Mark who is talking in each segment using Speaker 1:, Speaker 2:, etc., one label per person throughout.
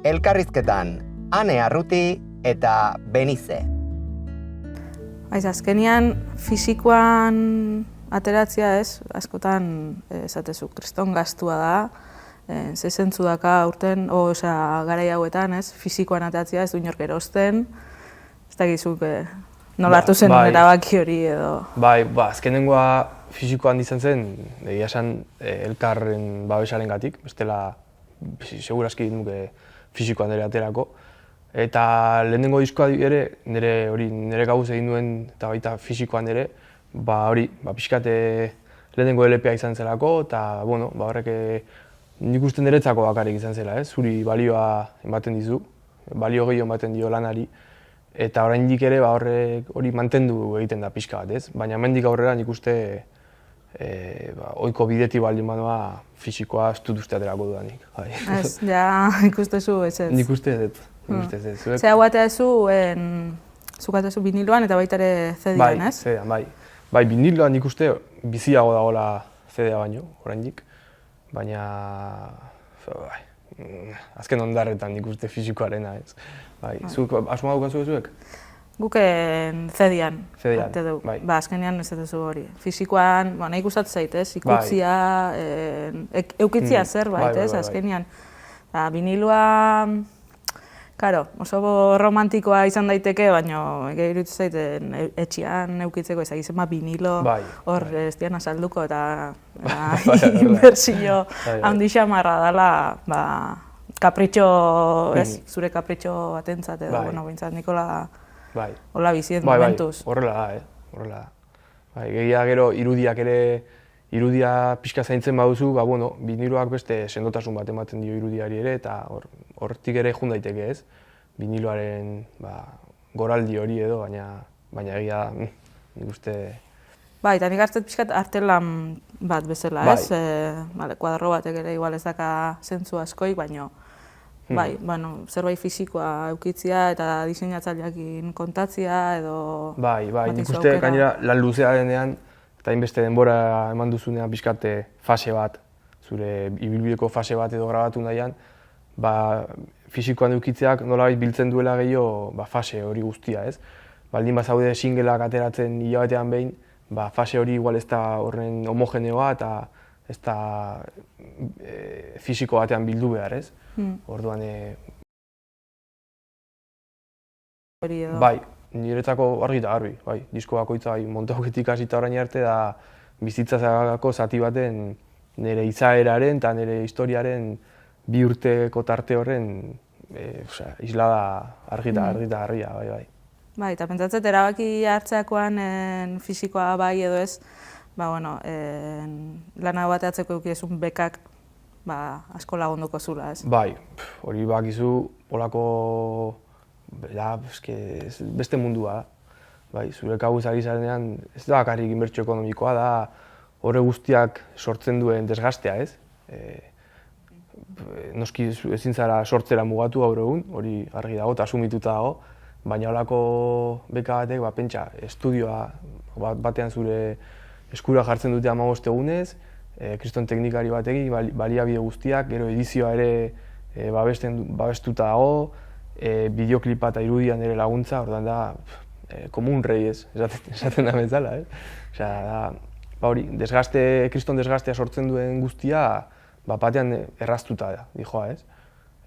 Speaker 1: Elkarrizketan, Ane Arruti eta Benize.
Speaker 2: Azkenean, fisikoan ateratzea ez, askotan esatezu kriston gastua da, ze zentzu daka urten, garai hauetan ez, fisikoan ateratzea ez du inork erosten, ez dakizuk nola hartu zen erabaki hori edo...
Speaker 3: Azkenengoa fisikoan izan zen, egia esan elkarren babesaren gatik, bestela seguraski nuke fisikoan ere aterako. Eta lehenengo diskoa ere, nire gauz egin duen eta baita fisikoan ere, pixkat lehenengo LPa izan zelako, eta horrek nik uste niretzako bakarrik izan zela, zuri balioa ematen dizu, balio gehiago ematen dio lanari, eta oraindik ere hori mantendu egiten da pixka bat, baina hemendik aurrera nik uste ohiko bidetik baldin banoa fisikoa ez dut uste aterako dudanik.
Speaker 2: Ez, ja ikustezu ez ez.
Speaker 3: Nik uste ez.
Speaker 2: Zer hau ateazu, zukatezu viniloan eta baita ere CD-an, ez?
Speaker 3: CD-an, bai. Bai, viniloan nik uste biziago dagoela CD-a baino, oraindik. Baina, azken ondarretan nik uste fisikoarena, ez. Zuk asmoa dukazu zuek?
Speaker 2: Guken CD-an.
Speaker 3: CD-an, bai.
Speaker 2: Azkenean ez duzu hori. Fisikoan, nahi gustatzen zait, ez? Ikutzia, eukitzia zerbait, ez? Azkenean. Viniloa... Karo, oso romantikoa izan daiteke, baina iruditzen zaiten etxean eukitzeko ezagizen vinilo hor ez dian azalduko eta inbertsio handi xamarra dela kapritxo, ez? Zure kapritxo batentzat edo, bintzat Nikola hola bizien momentuz.
Speaker 3: Horrela da, horrela da. Gehiago gero irudia pixka zaintzen baduzu, viniloak beste sendotasun bat ematen dio irudiari ere, eta hortik ere jun daiteke ez, viniloaren goraldi hori edo, baina egia da, nik uste...
Speaker 2: Eta nik hartzet pixkat artelan bat bezala ez, kuadro batek ere igual ez daka zentzu askoik, baina zerbait fisikoa eukitzia eta diseinatzaileakin kontatzia edo...
Speaker 3: Nik uste gainera lan luzea denean, eta hainbeste denbora eman duzunean pixkate fase bat, zure ibilbideko fase bat edo grabatu nahian, fisikoan eukitzeak nolabait biltzen duela gehiago fase hori guztia, ez? Baldin bazaude singleak ateratzen hilabetean behin, fase hori igual ez da horren homogeneoa eta ez da fisiko batean bildu behar, ez? Orduan... Niretzako argi eta garbi, disko bakoitza montaguetik hasita orain arte da bizitzako zati baten nire izaeraren eta nire historiaren bi urteko tarte horren islada argi eta garria,
Speaker 2: eta pentsatzet erabaki hartzeakoan fisikoa bai edo ez, lana bateatzeko eukidezun bekak asko lagunduko zula, ez?
Speaker 3: Hori bakizu olako... beste mundua da. Zure kabuz ari zarenean, ez da bakarrik inbertsio ekonomikoa da, horre guztiak sortzen duen desgastea, ez? Noski ezin zara sortzera mugatu gaur egun, hori argi dago eta asumituta dago, baina holako beka batek, pentsa, estudioa batean zure eskura jartzen dute 15 egunez, kriston teknikari batekin, baliabide guztiak, gero edizioa ere babestuta dago, bideoklipa eta irudian ere laguntza, orduan da, komun rei ez, esaten da bezala, hori, kriston desgastea sortzen duen guztia, batean erraztuta da, dijoa, ez?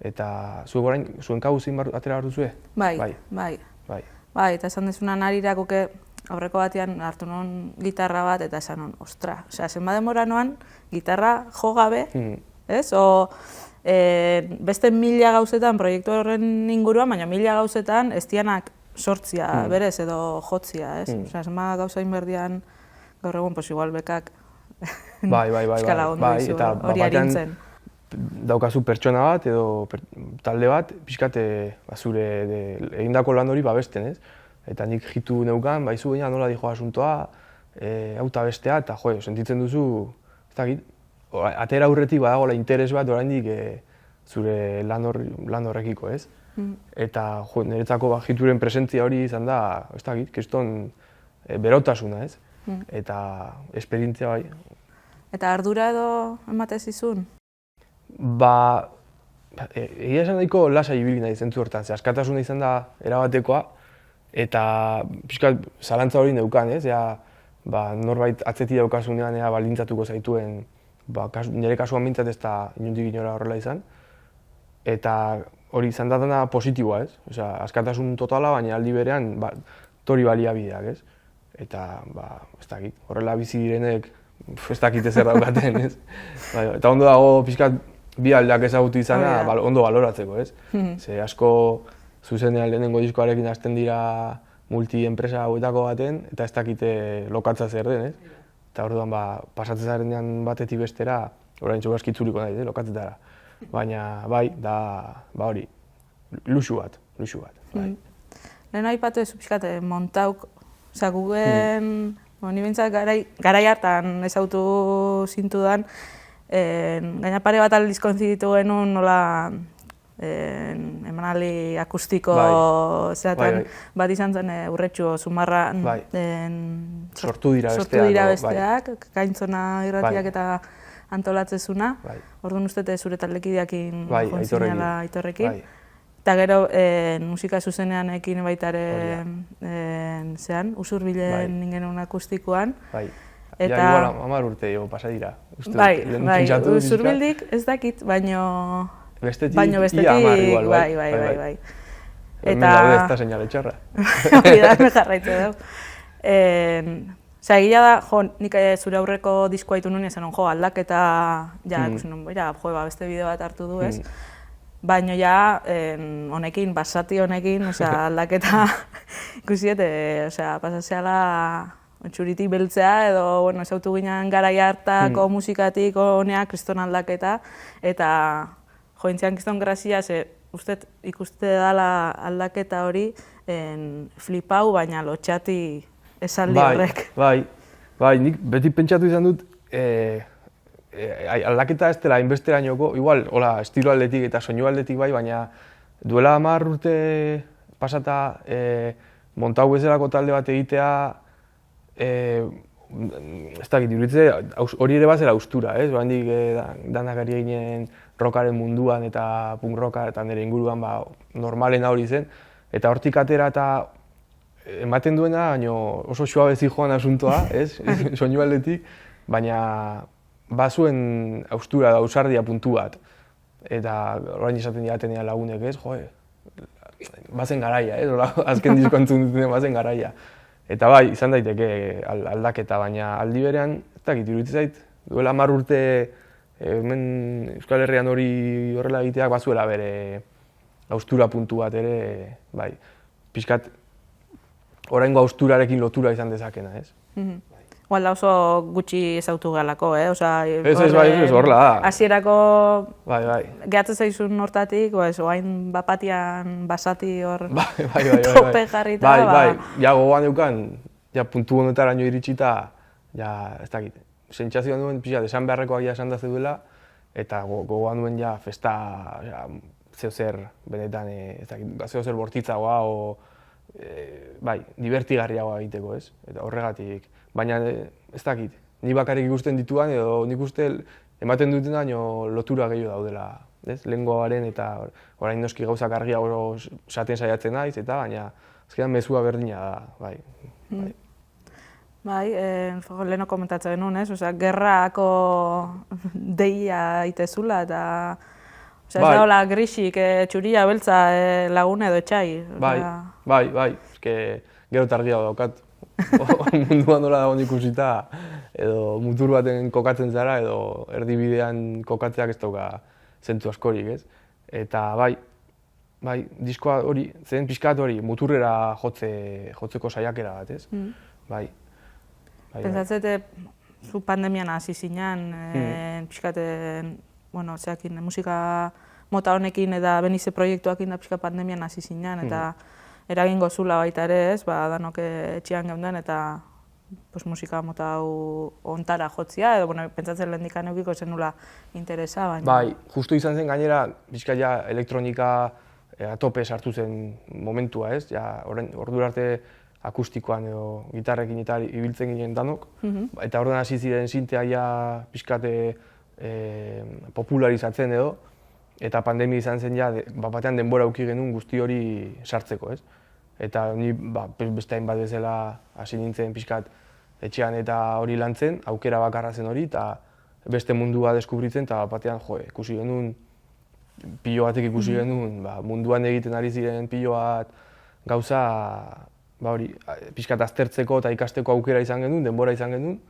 Speaker 3: Eta zuek orain, zuen kabuz atera behar duzue?
Speaker 2: Bai, eta esan dezunan arirakoke aurreko batean hartu non gitarra bat eta esan non, ostra, zenba demora noan gitarra jo gabe, ez? Beste 1000 gauzetan proiektu horren inguruan, baina 1000 gauzetan ez dianak sortzia berez edo jotzia, ez? Zenba gauza inberdian gaur egun, igual bekak eskala ondo dizu hori harintzen.
Speaker 3: Daukazu pertsona bat edo talde bat, pixkat zure egindako lan hori babesten, ez? Eta nik jitu neukan, baizu baina nola dijoa asuntoa, hauta bestea, eta sentitzen duzu, ez dakit, atera aurretik badagoela interes bat oraindik zure lan horrekiko, ez? Eta niretzako jituren presentzia hori izan da, ez dakit, kriston berotasuna, ez? Eta esperientzia bai.
Speaker 2: Eta ardura edo ematez izun?
Speaker 3: egia esan nahiko lasai ibili nahi zentzu hortan, ze askatasuna izan da erabatekoa, eta pixkat zalantza hori neukan, ez? Norbait atzetik daukasunean baldintzatuko zaituen, nire kasuan mintzat ez da inondik inora horrela izan, eta hori izan da dena positiboa, ez? Osea, askatasun totala, baina aldi berean tori baliabideak, ez? Eta, ez dakit, horrela bizi direnek ez dakit ezer daukaten, ez? Eta ondo dago pixkat bi aldeak ezagutu izana ondo baloratzeko, ez? Ze asko zuzenean lehenengo diskoarekin hasten dira multi-enpresa hauetako baten, eta ez dakite lokatza zer den, ez? Eta orduan pasatzen zarenean batetik bestera, orain txogaski itzuliko nahi, lokatzetara. Baina, bai, hori, luxu bat, bai.
Speaker 2: Lehen aipatu ez pixkat montauk, osea, gugen, ni bintzat garai hartan ezagutu zintudan, gaina pare bat aldiz koinziditu genuen nola emanaldi akustiko zeatan bat izan zen Urretxu Zumarran
Speaker 3: sortu dira
Speaker 2: besteak, Gaintzona irratiak eta antolatzezuna. Orduan uste zure taldekideakin jontzinela Aitorrekin. Eta gero musika zuzeneanekin baita ere zean, Usurbilen ingenuen akustikoan.
Speaker 3: Igual 10 urte pasa dira.
Speaker 2: Bai, Usurbildik ez dakit, baino bestetik, bai.
Speaker 3: Eta gaude ez da seinale txarra.
Speaker 2: Hori da, me jarraitu dugu. Egia da, nik zure aurreko diskoa itu nuen esan aldaketa, ikusi nuen, beste bideo bat hartu du ez. Baina honekin, basati honekin, aldaketa ikusi pasaseala txuritik beltzea edo ezautu ginen garai hartako musikatik honeak kriston aldaketa eta jointzean kriston grazia, uste ikuste dela aldaketa hori flipau, baina lotxati esaldi horrek.
Speaker 3: Bai, nik beti pentsatu izan dut aldaketa ez dela hainbesterainoko, igual, estilo aldetik eta soinu aldetik bai, baina duela 10 urte pasata Montau bezalako talde bat egitea ez dakit, hori ere bazera austura, ez? Handik danak ari ginen rockaren munduan eta punk rocka eta nire inguruan normalena hori zen. Eta hortik atera eta ematen duena, oso suabezi joan asuntoa, ez? Soinu aldetik, baina bazuen austura da, ausardia puntu bat. Eta orain esaten diatenean lagunek, ez? Bazen garaia, ez? Azken disko entzun dutenen bazen garaia. Eta bai, izan daiteke aldaketa, baina aldi berean, ez dakit, iruditzen zait, duela 10 urte hemen Euskal Herrian hori horrela egiteak bazuela bere austura puntu bat ere, bai, pixkat oraingo austurarekin lotura izan dezakena, ez?
Speaker 2: Igual oso gutxi ezautu galako, ez,
Speaker 3: horrela da.
Speaker 2: Hasierako
Speaker 3: bai.
Speaker 2: Gehatzen zaizun hortatik, oain bapatian basati hor
Speaker 3: tope
Speaker 2: jarrita.
Speaker 3: Bai, gogoan eukan, puntu honetaraino iritsita, ez dakit, sentsazioan duen, esan beharrekoak esan da zeudela, eta gogoan duen festa, zeozer, benetan, ez dakit, zeozer bortitzagoa, bai, divertigarriagoa egiteko, ez? Eta horregatik, baina ez dakit, ni bakarrik ikusten dituan edo nik uste ematen dutena lotura gehiago daudela, ez? Lehengoaren eta orain noski gauzak argiago esaten saiatzen naiz eta baina azkenan mezua berdina da, bai.
Speaker 2: Bai, leheno komentatzen genuen, ez? Gerrako deia itezula eta ez da hola grisik, txuria beltza lagun edo etxai.
Speaker 3: Bai, gero targia daukat. Munduan nola dagoen ikusita, edo mutur baten kokatzen zara, edo erdibidean kokatzeak ez dauka zentzu askorik, ez? Eta bai, diskoa hori, zen pixkat hori, muturrera jotzeko saiakera bat, ez? Bai.
Speaker 2: Pentsatzete, zu pandemian hasi zinean, pixkaten, musika mota honekin eta benize proiektuakin da pixka pandemian hasi zinean, eta eragingo zula baita ere, ez, danok etxean geunden eta musika mota hau ontara jotzia, edo pentsatzen lehendikan eukiko zen nula interesa, baina...
Speaker 3: Bai, justu izan zen gainera, pixka elektronika atope sartu zen momentua, ez? Ordura arte akustikoan edo gitarrekin eta ibiltzen ginen danok, eta orduan hasi ziren sinteak pixkate popularizatzen edo, eta pandemia izan zen ja, batean denbora auki genuen guzti hori sartzeko, ez? Eta ni beste hainbat bezala hasi nintzen pixkat etxean eta hori lantzen, aukera bakarra zen hori, eta beste mundua deskubritzen, eta batean ikusi genuen, pilo batek ikusi genuen, munduan egiten ari ziren pilo bat gauza, hori, pixkat aztertzeko eta ikasteko aukera izan genuen, denbora izan genuen,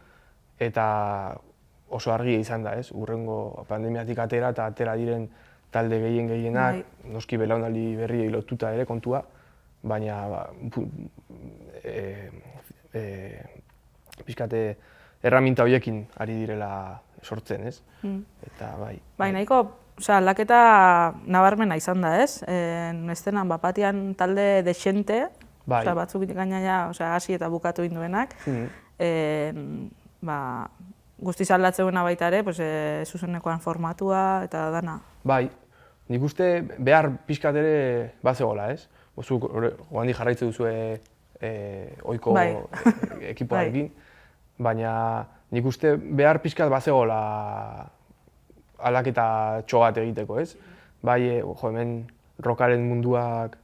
Speaker 3: eta oso argia izan da, ez? Hurrengo pandemiatik atera eta atera diren talde gehienak, noski belaunaldi berriei lotuta ere kontua, baina pixkate erraminta horiekin ari direla sortzen, ez? Eta bai.
Speaker 2: Bai, nahiko, aldaketa nabarmena izan da, ez? Estenan, bapatian talde desente, batzuk gaina hasi eta bukatu induenak, guztiz aldatzeuna baita ere, zuzenekoan formatua eta dana.
Speaker 3: Bai, nik uste behar pixkat ere bazegola, ez? Zuk oandik jarraitze duzue ohiko ekipoarekin, baina nik uste behar pixkat bazegola aldaketa txogat egiteko, ez? Bai, hemen rockaren munduak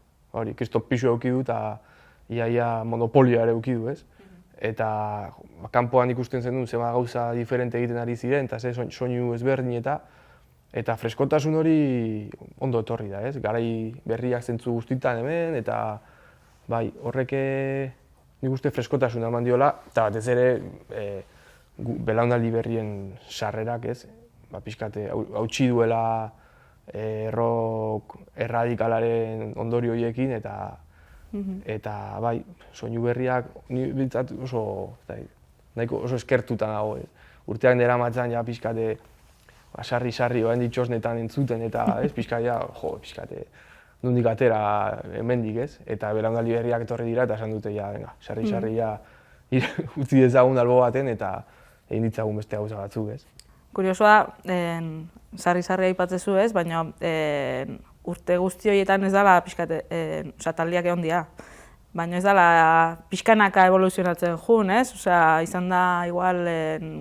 Speaker 3: kriston pisu eduki du eta iaia monopolioa ere eduki du, ez? Eta kanpoan ikusten zen duen zema gauza diferente egiten ari ziren, eta soinu ezberdin eta freskotasun hori ondo etorri da, ez? Garai berriak zentzu guztitan hemen, eta bai, horrek nik uste freskotasuna eman diola, eta batez ere belaunaldi berrien sarrerak, ez? Pixkate, hautsi duela rock erradikalaren ondorio horiekin, eta bai, soinu berriak bintzat oso eskertuta dago, ez? Urteak nera matzan ja pixkate sarri-sarri oen ditxosnetan entzuten eta pixkate nondik atera hemendik, ez? Eta belaunaldi berriak etorri dira eta esan dute sarri-sarri utzi dezagun albo baten eta egin ditzagun beste gauza batzuk, ez?
Speaker 2: Kuriosoa, sarri-sarri aipatzezu, ez? Baina urte guzti horietan ez dela pixkate, taldiak egon dira. Baina ez dela pixkanaka evoluzionatzen jun, ez? Izan da igual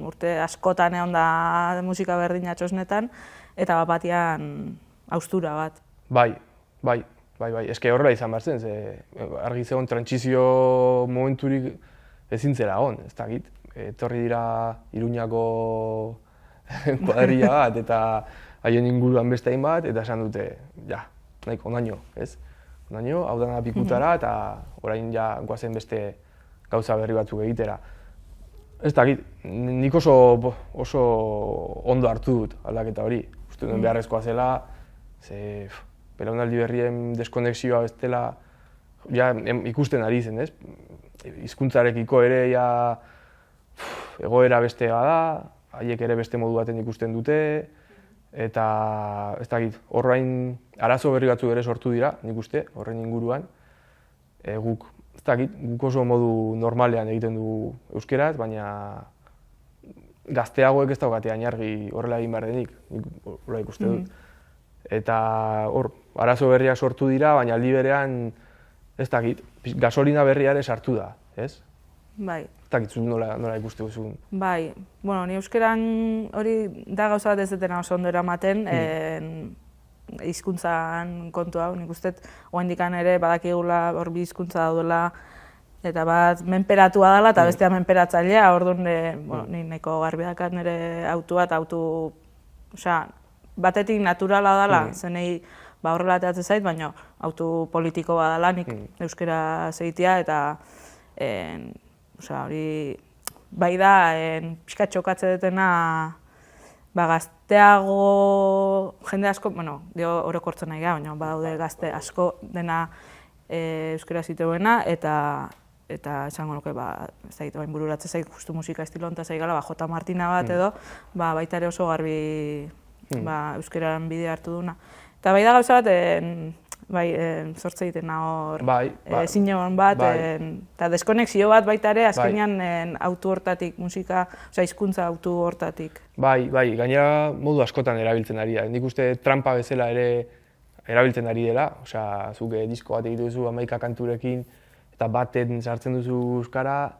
Speaker 2: urte askotan egon da musika berdina txosnetan, eta bapatian haustura bat.
Speaker 3: Bai. Eske horrela izan behar zen, argi zegoen trantsizio momenturik ezin zera egon, ez dakit. Etorri dira Iruñako kuadrilla bat eta haien inguruan beste hainbat, eta esan dute, nahiko, onaino, ez? Onaino, hau dena pikutara, eta orain goazen beste gauza berri batzuk egitera. Ez dakit, nik oso ondo hartu dut aldaketa hori. Uste duen beharrezkoa zela, belaunaldi berrien deskonexioa bestela, ikusten ari zen, ez? Hizkuntzarekiko ere egoera beste bada, haiek ere beste modu baten ikusten dute, eta ez dakit, horrein arazo berri batzuk ere sortu dira, nik uste, horrein inguruan. Guk oso modu normalean egiten du euskeraz, baina gazteagoek ez daukate hain argi horrela egin behar denik, nik horrela ikuste dut. Eta hor, arazo berriak sortu dira, baina aldi berean, ez dakit, gasolina berria ere sartu da, ez?
Speaker 2: Bai.
Speaker 3: Ez dakit nola ikuste duzun.
Speaker 2: Bai, ni euskeran hori da gauza bat ez dutena oso ondo eramaten, hizkuntzan kontu hau, nik uste oraindikan ere badakigula hor bi hizkuntza daudela, eta bat menperatua dela eta bestea menperatzailea, orduan ni nahiko garbi dakat nire autua eta batetik naturala dela, zenei horrela ateratzen zait, baina autu politiko badala nik euskera zeitia eta hori bai da pixka txokatze dutena gazteago jende asko, geho orokortzen nahi gara, baina badaude gazte asko dena euskera ziteuena eta esango nuke, ez dakit, bururatzen zait justu musika estilo honta zaigala, J. Martina bat edo, baita ere oso garbi euskeraren bidea hartu duna. Eta bai da gauza bat, sortze egiten hor zinegon bat, eta deskonexio bat baita ere, azkenean autu hortatik, musika, hizkuntza autu hortatik. Bai,
Speaker 3: gainera modu askotan erabiltzen ari da. Nik uste trampa bezala ere erabiltzen ari dela, zuk disko bat egitu duzu 11 kanturekin, eta baten sartzen duzu euskara,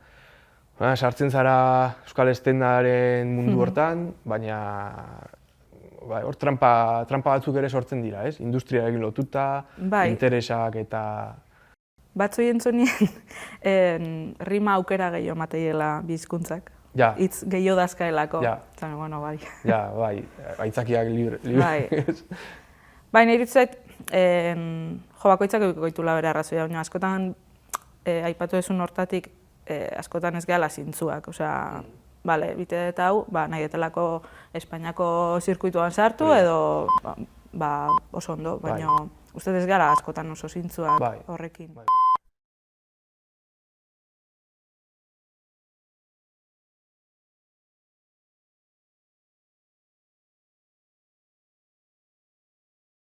Speaker 3: sartzen zara euskal estenaren mundu hortan, baina hor trampa batzuk ere sortzen dira, ez? Industriarekin lotuta, interesak eta...
Speaker 2: Batzoi entzunien rima aukera gehiago mateiela bizkuntzak. Itz gehiago dazkaelako. Bueno, bai.
Speaker 3: Bai, aitzakiak libre.
Speaker 2: Bai. Baina iritzait, bakoitzak goitula bere arrazoia, baina askotan aipatu ezun hortatik askotan ez gehala zintzuak. Osea, bale, bite eta hau, nahi detelako Espainiako zirkuituan sartu edo oso ondo, baina uste ez gara askotan oso zintzuak horrekin.